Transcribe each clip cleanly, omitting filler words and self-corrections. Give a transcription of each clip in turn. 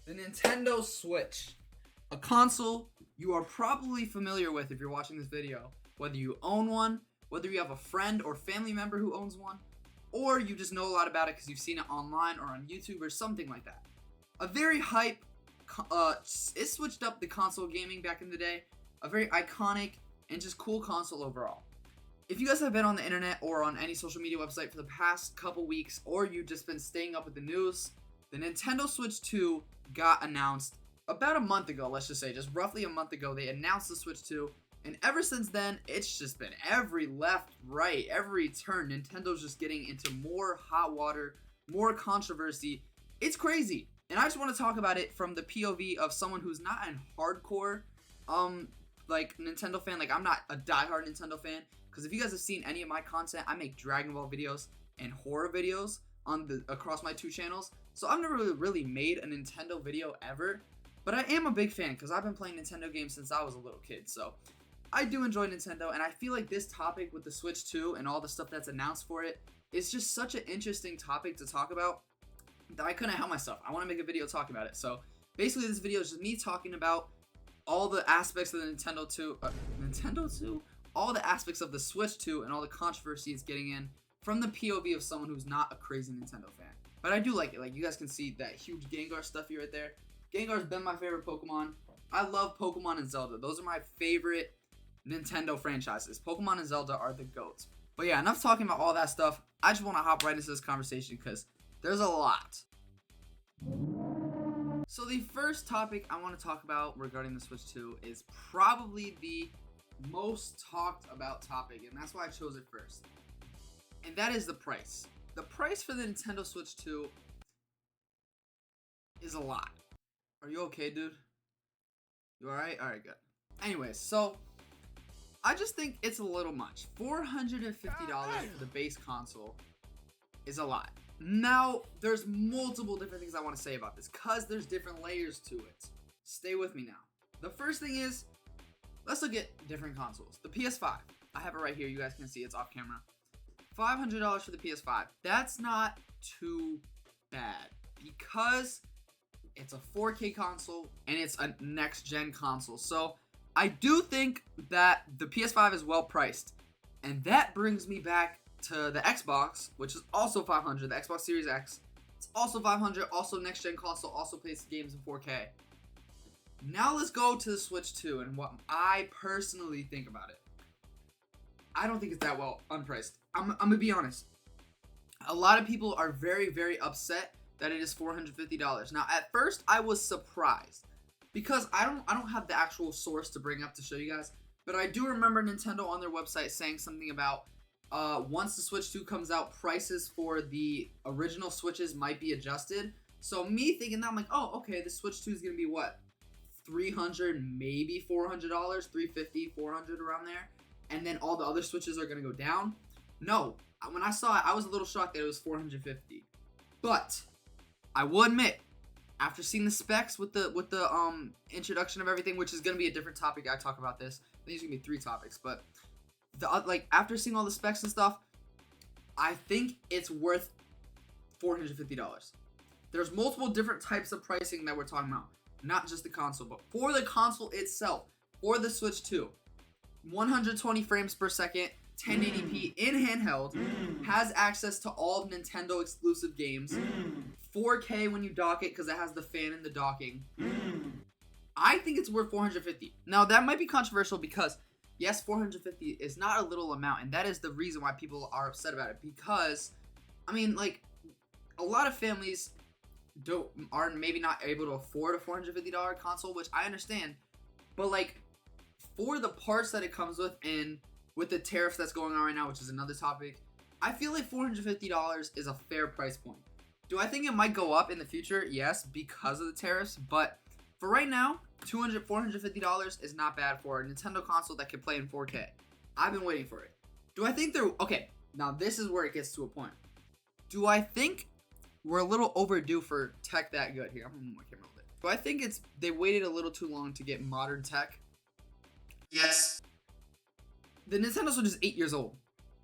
The Nintendo Switch, a console you are probably familiar with if you're watching this video, whether you own one, whether you have a friend or family member who owns one, or you just know a lot about it because you've seen it online or on YouTube or something like that. A very hype, it switched up the console gaming back in the day, a very iconic and just cool console overall. If you guys have been on the internet or on any social media website for the past couple weeks, or you've just been staying up with the news, the Nintendo Switch 2 got announced about a month ago, let's just say, just roughly a month ago. They announced the Switch 2, and ever since then, it's just been every left, right, every turn, Nintendo's just getting into more hot water, more controversy. It's crazy, and I just want to talk about it from the POV of someone who's not a hardcore, like, Nintendo fan. Like, I'm not a diehard Nintendo fan, because if you guys have seen any of my content, I make Dragon Ball videos and horror videos across my two channels. So I've never really made a Nintendo video ever, but I am a big fan because I've been playing Nintendo games since I was a little kid. So I do enjoy Nintendo, and I feel like this topic with the Switch 2 and all the stuff that's announced for it is just such an interesting topic to talk about that I couldn't help myself. I want to make a video talking about it. So basically this video is just me talking about all the aspects of the Nintendo 2, all the aspects of the Switch 2 and all the controversy it's getting in from the POV of someone who's not a crazy Nintendo fan. But I do like it. Like, you guys can see that huge Gengar stuffy right there. Gengar's been my favorite Pokemon. I love Pokemon and Zelda. Those are my favorite Nintendo franchises. Pokemon and Zelda are the GOATs. But yeah, enough talking about all that stuff. I just want to hop right into this conversation because there's a lot. So the first topic I want to talk about regarding the Switch 2 is probably the most talked about topic, and that's why I chose it first. And that is the price. The price for the Nintendo Switch 2 is a lot. Are you okay, dude? You alright? Alright, good. Anyways, so I just think it's a little much. $450 for the base console is a lot. Now, there's multiple different things I want to say about this because there's different layers to it. Stay with me now. The first thing is, let's look at different consoles. The PS5. I have it right here. You guys can see it's off camera. $500 for the PS5. That's not too bad because it's a 4K console and it's a next-gen console. So I do think that the PS5 is well priced. And that brings me back to the Xbox, which is also $500. The Xbox Series X. It's also $500. Also next-gen console. Also plays games in 4K. Now let's go to the Switch 2 and what I personally think about it. I don't think it's that well unpriced. I'm gonna be honest. A lot of people are very, very upset that it is $450. Now, at first, I was surprised because I don't have the actual source to bring up to show you guys, but I do remember Nintendo on their website saying something about once the Switch 2 comes out, prices for the original Switches might be adjusted. So me thinking that, I'm like, oh, okay, the Switch 2 is gonna be what? $300, maybe $400, $350, $400 around there, and then all the other Switches are gonna go down. No, when I saw it, I was a little shocked that it was $450. But I will admit, after seeing the specs with the introduction of everything, which is gonna be a different topic, I talk about this. I think it's gonna be 3 topics, but after seeing all the specs and stuff, I think it's worth $450. There's multiple different types of pricing that we're talking about. Not just the console, but for the console itself, for the Switch 2, 120 frames per second, 1080p in handheld, has access to all Nintendo exclusive games, 4K when you dock it because it has the fan in the docking. I think it's worth $450. Now that might be controversial because yes, $450 is not a little amount, and that is the reason why people are upset about it. Because I mean, like, a lot of families are maybe not able to afford a $450 console, which I understand, but like, for the parts that it comes with and with the tariffs that's going on right now, which is another topic, I feel like $450 is a fair price point. Do I think it might go up in the future? Yes, because of the tariffs, but for right now, $450 is not bad for a Nintendo console that can play in 4K. I've been waiting for it. Do I think okay, now this is where it gets to a point. Do I think we're a little overdue for tech that good? Here, I'm gonna move my camera a little bit. Do I think they waited a little too long to get modern tech? Yes. The Nintendo Switch is 8 years old.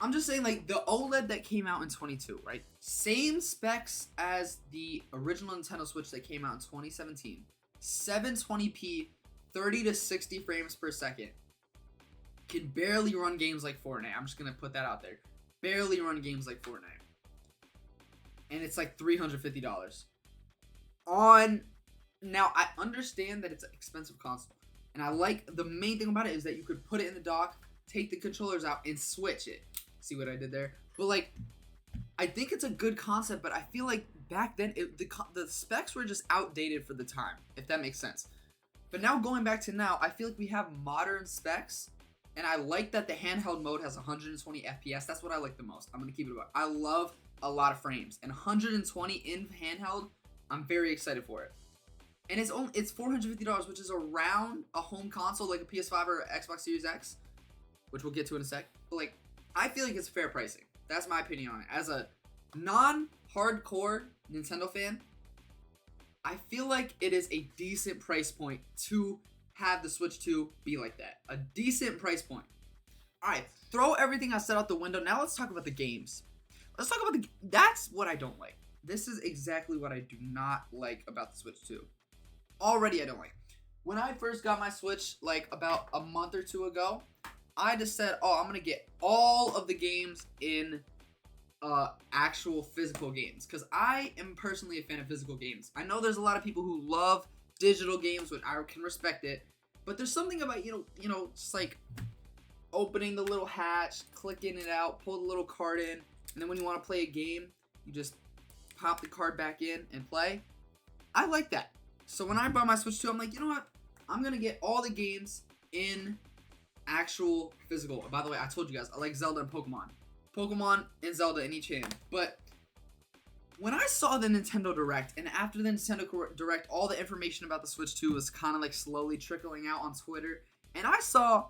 I'm just saying, like, the OLED that came out in 22, right? Same specs as the original Nintendo Switch that came out in 2017. 720p, 30 to 60 frames per second. Can barely run games like Fortnite. I'm just going to put that out there. Barely run games like Fortnite. And it's like $350. Now, I understand that it's an expensive console. And I like, the main thing about it is that you could put it in the dock, take the controllers out, and switch it. See what I did there? But like, I think it's a good concept, but I feel like back then the specs were just outdated for the time, if that makes sense. But now going back to now, I feel like we have modern specs, and I like that the handheld mode has 120 FPS. That's what I like the most. I'm gonna keep it about. I love a lot of frames, and 120 in handheld, I'm very excited for it. And it's $450, which is around a home console like a PS5 or Xbox Series X, which we'll get to in a sec. But like, I feel like it's fair pricing. That's my opinion on it. As a non-hardcore Nintendo fan, I feel like it is a decent price point to have the Switch 2 be like that. A decent price point. Alright, throw everything I said out the window. Now let's talk about the games. Let's talk about that's what I don't like. This is exactly what I do not like about the Switch 2. Already I don't like. When I first got my Switch, like about a month or two ago, I just said, oh, I'm going to get all of the games in actual physical games. Because I am personally a fan of physical games. I know there's a lot of people who love digital games, which I can respect it. But there's something about, you know, just like opening the little hatch, clicking it out, pull the little card in. And then when you want to play a game, you just pop the card back in and play. I like that. So when I bought my Switch 2, I'm like, you know what? I'm going to get all the games in actual physical. By the way, I told you guys, I like Zelda and Pokemon. Pokemon and Zelda in each hand. But when I saw the Nintendo Direct, and after the Nintendo Direct, all the information about the Switch 2 was kind of like slowly trickling out on Twitter. And I saw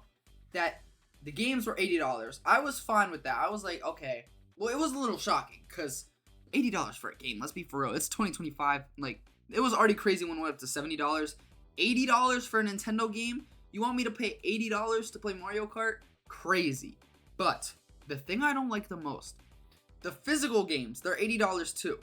that the games were $80. I was fine with that. I was like, okay. Well, it was a little shocking because $80 for a game. Let's be for real. It's 2025. Like, it was already crazy when it went up to $70. $80 for a Nintendo game? You want me to pay $80 to play Mario Kart? Crazy. But the thing I don't like the most, the physical games, they're $80 too.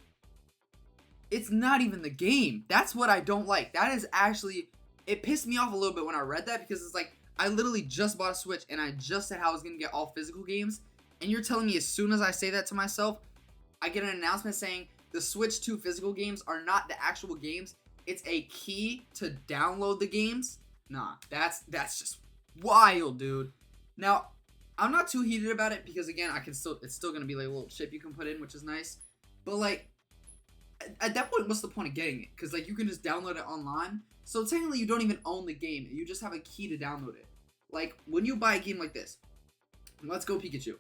It's not even the game. That's what I don't like. That is actually, it pissed me off a little bit when I read that because it's like, I literally just bought a Switch and I just said how I was going to get all physical games. And you're telling me as soon as I say that to myself, I get an announcement saying the Switch 2 physical games are not the actual games. It's a key to download the games. Nah, that's just wild, dude. Now, I'm not too heated about it because again, it's still gonna be like a little chip you can put in, which is nice. But like, at that point, what's the point of getting it? Because like, you can just download it online. So technically, you don't even own the game. You just have a key to download it. Like, when you buy a game like this, Let's Go Pikachu.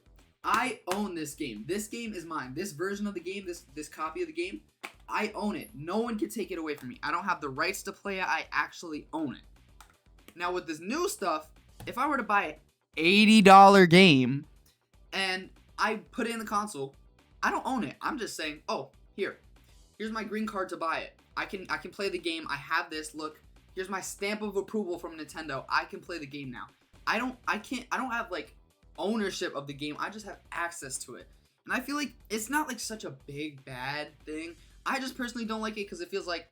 I own this game. This game is mine. This version of the game, this copy of the game, I own it. No one can take it away from me. I don't have the rights to play it. I actually own it. Now with this new stuff, if I were to buy an $80 game and I put it in the console, I don't own it. I'm just saying, oh, here's my green card to buy it. I can play the game. I have this. Look, here's my stamp of approval from Nintendo. I can play the game now. I don't have like ownership of the game. I just have access to it. And I feel like it's not like such a big bad thing. I just personally don't like it because it feels like,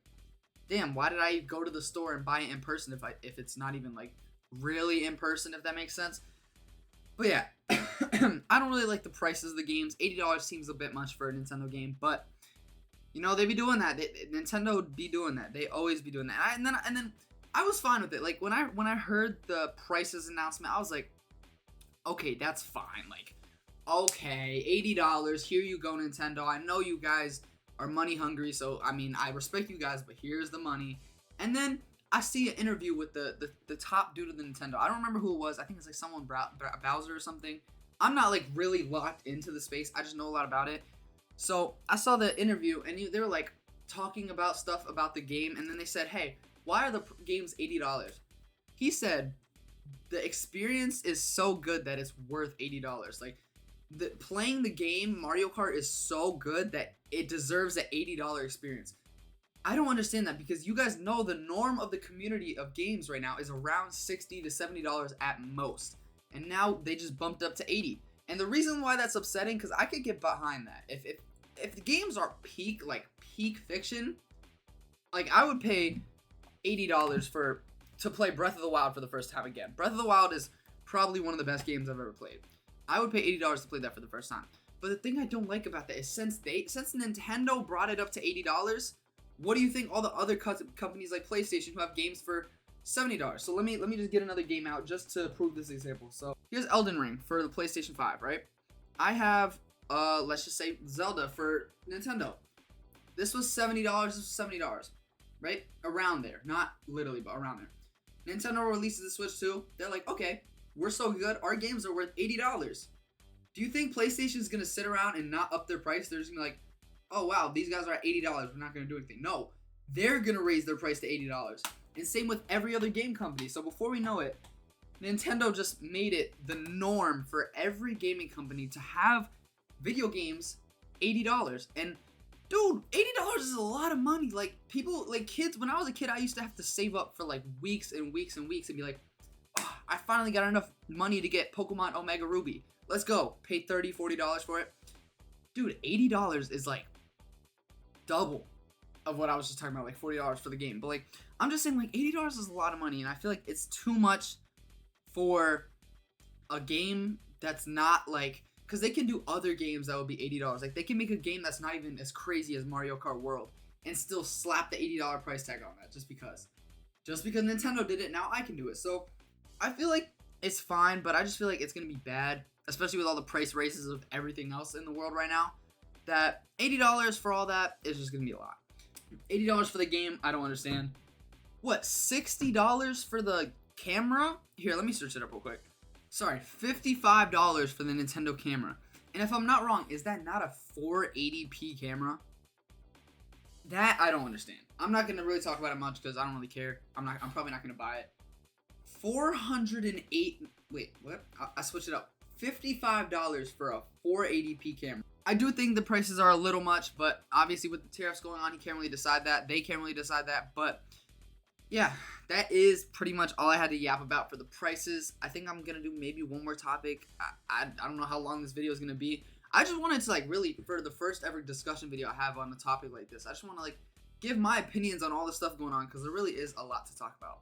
damn, why did I go to the store and buy it in person if it's not even like really in person, if that makes sense. But yeah, I don't really like the prices of the games. $80 seems a bit much for a Nintendo game, but you know, they be doing that. Nintendo be doing that. They always be doing that. And then I was fine with it. Like when I heard the prices announcement, I was like, okay, that's fine. Like, okay, $80. Here you go, Nintendo. I know you guys are money hungry, so I mean, I respect you guys, but here's the money. And then I see an interview with the top dude of the Nintendo. I don't remember who it was. I think it's like someone Bowser or something. I'm not like really locked into the space. I just know a lot about it. So I saw the interview and they were like talking about stuff about the game, and then they said, hey, why are the games $80? He said the experience is so good that it's worth $80. Like, playing the game Mario Kart is so good that it deserves an $80 experience. I don't understand that because you guys know the norm of the community of games right now is around $60 to $70 at most. And now they just bumped up to $80. And the reason why that's upsetting, because I could get behind that. If the games are peak fiction, like I would pay $80 to play Breath of the Wild for the first time again. Breath of the Wild is probably one of the best games I've ever played. I would pay $80 to play that for the first time. But the thing I don't like about that is since Nintendo brought it up to $80, what do you think all the other companies like PlayStation who have games for $70? So let me just get another game out just to prove this example. So here's Elden Ring for the PlayStation 5, right? I have let's just say Zelda for Nintendo. This was $70, this was $70, right? Around there. Not literally, but around there. Nintendo releases the Switch 2. They're like, okay, we're so good, our games are worth $80. Do you think PlayStation's gonna sit around and not up their price? They're just gonna be like, oh wow, these guys are at $80, we're not gonna do anything. No, they're gonna raise their price to $80. And same with every other game company. So before we know it, Nintendo just made it the norm for every gaming company to have video games $80. And dude, $80 is a lot of money. Like people, like kids, when I was a kid, I used to have to save up for like weeks and weeks and weeks and be like, oh, I finally got enough money to get Pokemon Omega Ruby. Let's go. Pay $30, $40 for it. Dude, $80 is like double of what I was just talking about, like $40 for the game. But like, I'm just saying like $80 is a lot of money, and I feel like it's too much for a game that's not like, because they can do other games that would be $80. Like they can make a game that's not even as crazy as Mario Kart World and still slap the $80 price tag on that just because Nintendo did it. Now I can do it. So I feel like it's fine, but I just feel like it's gonna be bad, especially with all the price raises of everything else in the world right now. That $80 for all that is just gonna be a lot. $80 for the game, I don't understand. What, $60 for the camera? Here, let me search it up real quick. Sorry, $55 for the Nintendo camera. And if I'm not wrong, is that not a 480p camera? That I don't understand. I'm not gonna really talk about it much because I don't really care. I'm probably not gonna buy it. 408. Wait, what? I switched it up. $55 for a 480p camera. I do think the prices are a little much, but obviously with the tariffs going on, he can't really decide that. They can't really decide that, but yeah, that is pretty much all I had to yap about for the prices. I think I'm gonna do maybe one more topic. I don't know how long this video is gonna be. I just wanted to like really, for the first ever discussion video I have on a topic like this, I just want to like give my opinions on all the stuff going on because there really is a lot to talk about.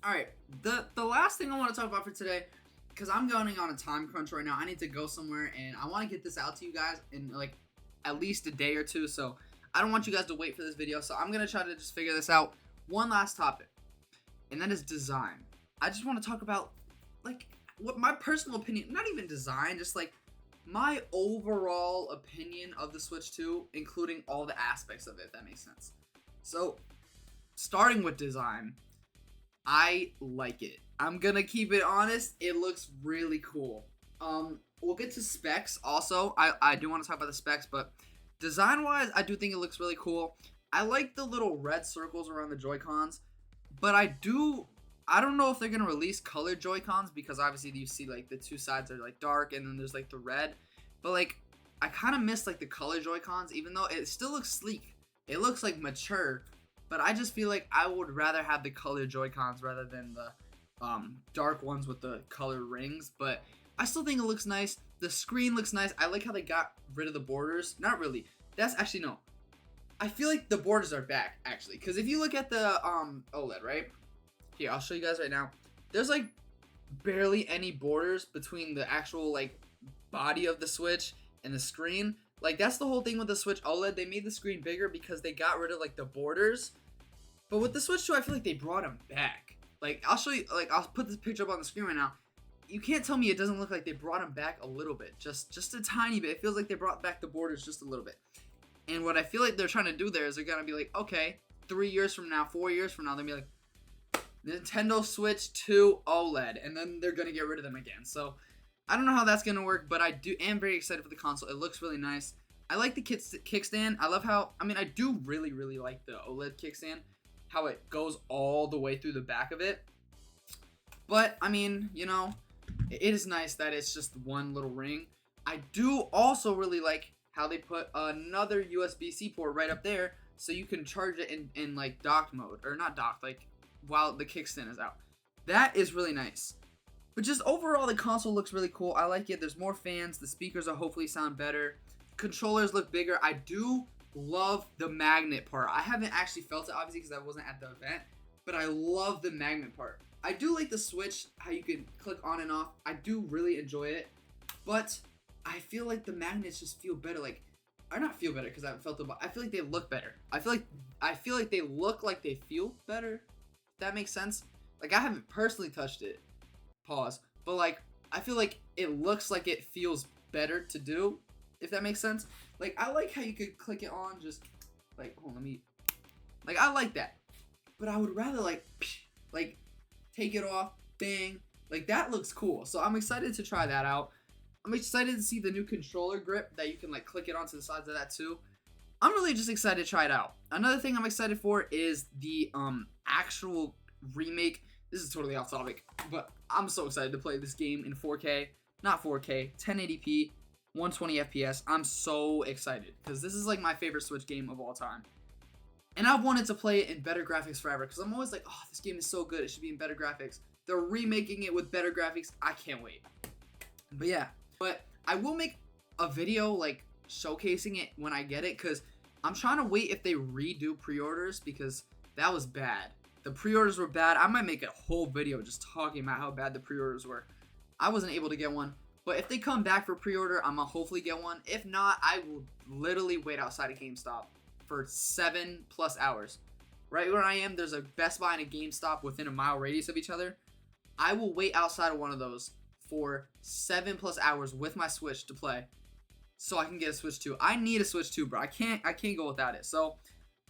Alright, the last thing I want to talk about for today, because I'm going on a time crunch right now. I need to go somewhere and I want to get this out to you guys in like at least a day or two. So I don't want you guys to wait for this video. So I'm going to try to just figure this out. One last topic, and that is design. I just want to talk about like what my personal opinion, not even design, just like my overall opinion of the Switch 2, including all the aspects of it, if that makes sense. So starting with design, I like it. I'm gonna keep it honest. It looks really cool. We'll get to specs also. I do want to talk about the specs, but design-wise, I do think it looks really cool. I like the little red circles around the Joy-Cons, but I don't know if they're gonna release colored Joy-Cons because obviously you see like the two sides are like dark and then there's like the red. But like I kind of miss like the color Joy-Cons, even though it still looks sleek. It looks like mature. But I just feel like I would rather have the colored Joy-Cons rather than the dark ones with the colored rings. But I still think it looks nice. The screen looks nice. I like how they got rid of the borders. Not really. That's actually no. I feel like the borders are back actually. Because if you look at the OLED, right? Here, I'll show you guys right now. There's like barely any borders between the actual like body of the Switch and the screen. Like that's the whole thing with the Switch OLED. They made the screen bigger because they got rid of like the borders. But with the Switch 2, I feel like they brought them back. Like I'll show you, like I'll put this picture up on the screen right now. You can't tell me it doesn't look like they brought them back a little bit. Just a tiny bit. It feels like they brought back the borders just a little bit. And what I feel like they're trying to do there is they're gonna be like, okay, 3 years from now, 4 years from now, they'll be like, Nintendo Switch 2 OLED, and then they're gonna get rid of them again. So I don't know how that's gonna work, but I am very excited for the console. It looks really nice. I like the kickstand. I love how, I do really like the OLED kickstand, how it goes all the way through the back of it. But you know, it is nice that it's just one little ring. I do also really like how they put another USB-C port right up there so you can charge it in like docked mode, or not docked, like while the kickstand is out. That is really nice. But just overall, the console looks really cool. I like it. There's more fans. The speakers are hopefully sound better. Controllers look bigger. I do love the magnet part. I haven't actually felt it, obviously, because I wasn't at the event. But I love the magnet part. I do like the Switch, how you can click on and off. I do really enjoy it. But I feel like the magnets just feel better. Like, or not feel better because I haven't felt them. I feel like they look better. I feel like they look like they feel better. If that makes sense. Like, I haven't personally touched it. Pause. But like, I feel like it looks like it feels better to do, if that makes sense. Like, I like how you could click it on, just like, hold on, let me, like, I like that. But I would rather like take it off, bang, like that looks cool. So I'm excited to try that out. I'm excited to see the new controller grip that you can like click it onto the sides of that too. I'm really just excited to try it out. Another thing I'm excited for is the actual remake. This is totally off topic, but I'm so excited to play this game in 4K, not 4K, 1080p, 120 FPS. I'm so excited because this is like my favorite Switch game of all time. And I've wanted to play it in better graphics forever because I'm always like, oh, this game is so good. It should be in better graphics. They're remaking it with better graphics. I can't wait. But yeah, but I will make a video like showcasing it when I get it because I'm trying to wait if they redo pre-orders because that was bad. The pre-orders were bad. I might make a whole video just talking about how bad the pre-orders were. I wasn't able to get one. But if they come back for pre-order, I'm going to hopefully get one. If not, I will literally wait outside of GameStop for 7+ hours. Right where I am, there's a Best Buy and a GameStop within a mile radius of each other. I will wait outside of one of those for 7+ hours with my Switch to play so I can get a Switch 2. I need a Switch 2, bro. I can't go without it. So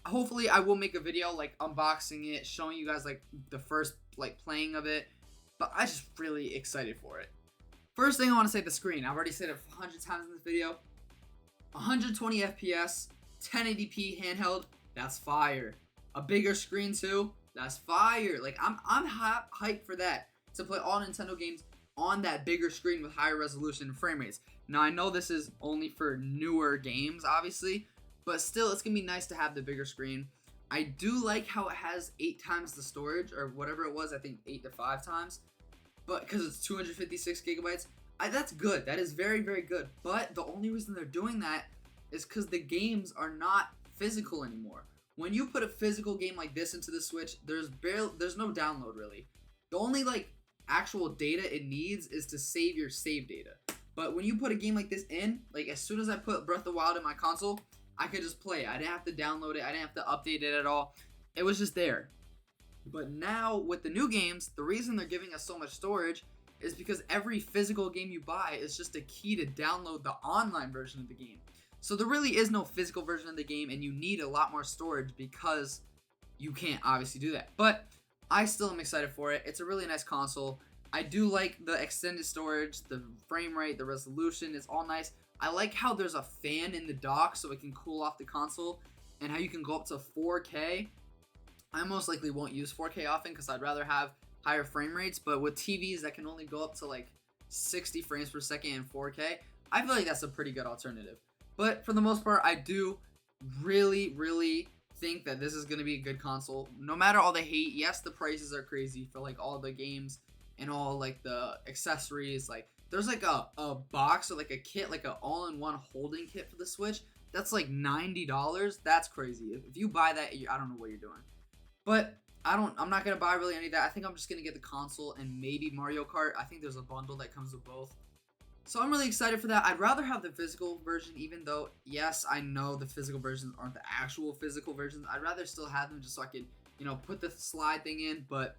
hopefully I will make a video like unboxing it, showing you guys like the first like playing of it, but I'm just really excited for it. First thing I want to say, the screen. I've already said it 100 times in this video. 120 FPS, 1080p handheld, that's fire. A bigger screen too, that's fire. Like I'm hyped for that, to play all Nintendo games on that bigger screen with higher resolution and frame rates. Now I know this is only for newer games obviously, but still, it's going to be nice to have the bigger screen. I do like how it has 8 times the storage, or whatever it was, I think 8 to 5 times. But because it's 256 gigabytes, that's good. That is very, very good. But the only reason they're doing that is because the games are not physical anymore. When you put a physical game like this into the Switch, there's no download really. The only like actual data it needs is to save your save data. But when you put a game like this in, like as soon as I put Breath of the Wild in my console, I could just play it. I didn't have to download it. I didn't have to update it at all. It was just there. But now with the new games, the reason they're giving us so much storage is because every physical game you buy is just a key to download the online version of the game. So there really is no physical version of the game, and you need a lot more storage because you can't obviously do that. But I still am excited for it. It's a really nice console. I do like the extended storage, the frame rate, the resolution is all nice. I like how there's a fan in the dock so it can cool off the console, and how you can go up to 4K. I most likely won't use 4K often because I'd rather have higher frame rates, but with TVs that can only go up to like 60 frames per second in 4K, I feel like that's a pretty good alternative. But for the most part, I do really, really think that this is going to be a good console. No matter all the hate, yes, the prices are crazy for like all the games and all like the accessories. Like there's like a box or like a kit, like an all-in-one holding kit for the Switch. That's like $90. That's crazy. If you buy that, I don't know what you're doing. But I'm not going to buy really any of that. I think I'm just going to get the console and maybe Mario Kart. I think there's a bundle that comes with both. So I'm really excited for that. I'd rather have the physical version, even though, yes, I know the physical versions aren't the actual physical versions. I'd rather still have them just so I could, put the slide thing in. But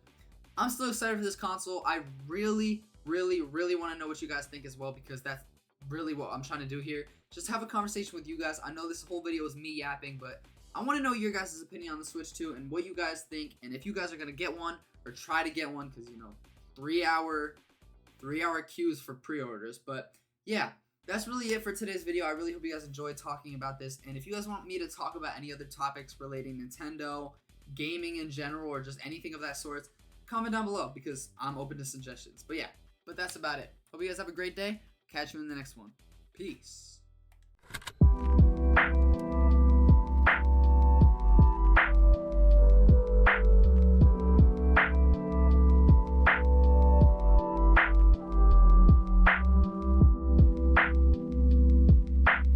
I'm still excited for this console. I really, really, really want to know what you guys think as well, because that's really what I'm trying to do here. Just have a conversation with you guys. I know this whole video is me yapping, but I want to know your guys' opinion on the Switch 2 and what you guys think, and if you guys are going to get one or try to get one, because, 3-hour queues for pre-orders. But yeah, that's really it for today's video. I really hope you guys enjoyed talking about this, and if you guys want me to talk about any other topics relating Nintendo, gaming in general, or just anything of that sort, comment down below because I'm open to suggestions. But yeah, that's about it. Hope you guys have a great day. Catch you in the next one. Peace.